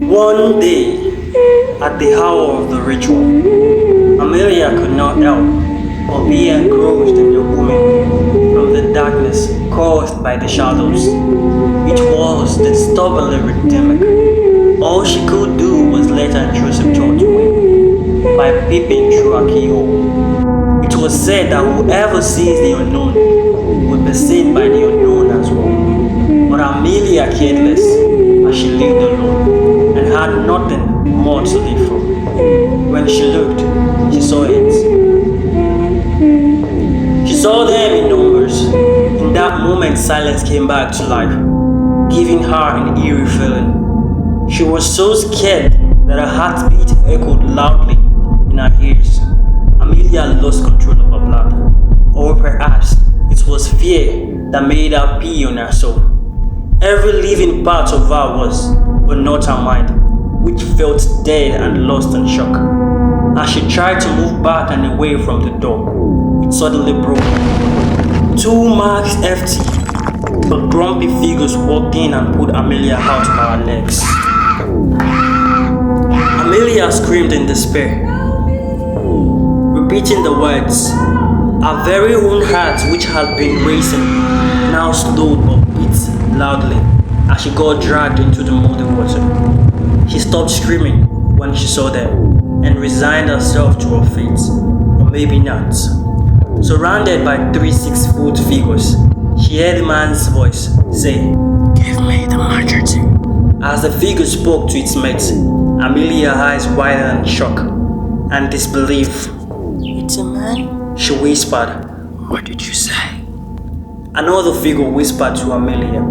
One day, at the hour of the ritual, Amelia could not help but be engrossed in the woman from the darkness caused by the shadows. It was disturbingly rhythmic. All she could do was let her intrusive thoughts win by peeping through a keyhole. It was said that whoever sees the unknown would be seen by the unknown as well. But Amelia cared less as she lived alone and had nothing more to live for. When she looked, she saw it. She saw them in numbers. In that moment, silence came back to life, giving her an eerie feeling. She was so scared that her heartbeat echoed loudly in her ears. Amelia lost control of her blood, or perhaps it was fear that made her pee on herself. Every living part of her was, but not her mind, which felt dead and lost in shock. As she tried to move back and away from the door, it suddenly broke. Two marked FT, but grumpy figures walked in and pulled Amelia out by her legs. Amelia screamed in despair, repeating the words. Her very own heart, which had been racing, now slowed but beat loudly as she got dragged into the muddy water. She stopped screaming when she saw them and resigned herself to her fate, or maybe not. Surrounded by 3 6-foot figures, she heard the man's voice say, "Give me the machete." As the figure spoke to its mate, Amelia's eyes widened in shock and disbelief. "It's a man?" she whispered. "What did you say?" Another figure whispered to Amelia.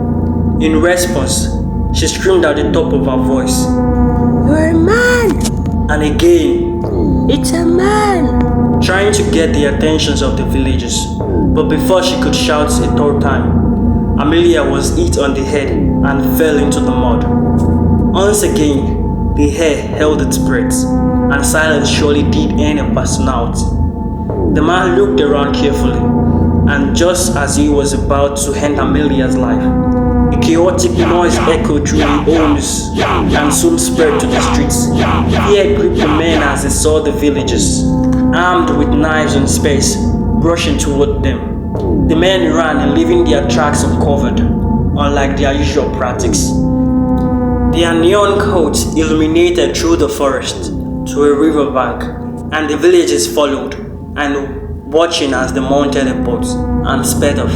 In response, she screamed at the top of her voice, "You're a man!" And again, "It's a man!" trying to get the attentions of the villagers. But before she could shout a third time, Amelia was hit on the head and fell into the mud. Once again, the air held its breath, and silence surely did end her personality. The man looked around carefully, and just as he was about to end Amelia's life, a chaotic noise echoed through the homes and soon spread to the streets. Fear gripped the men as they saw the villagers, armed with knives and spears, rushing toward them. The men ran, leaving their tracks uncovered, unlike their usual practice. Their neon coats illuminated through the forest to a riverbank, and the villagers followed, and watching as they mounted a boat and sped off.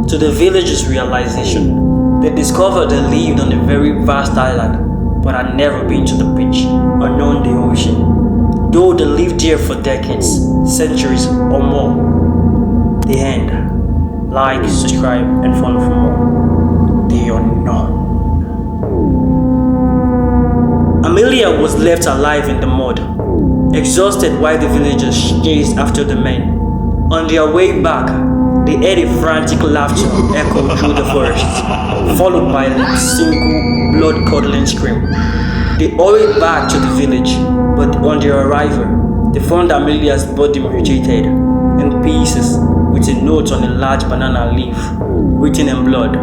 To the villagers' realization, they discovered they lived on a very vast island, but had never been to the beach or known the ocean, though they lived there for decades, centuries, or more. The end. Like, subscribe, and follow for more. The unknown. Amelia was left alive in the mud, exhausted while the villagers chased after the men. On their way back, they heard a frantic laughter echo through the forest, followed by a single blood-curdling scream. They hurried back to the village, but on their arrival, they found Amelia's body mutilated in pieces with a note on a large banana leaf written in blood.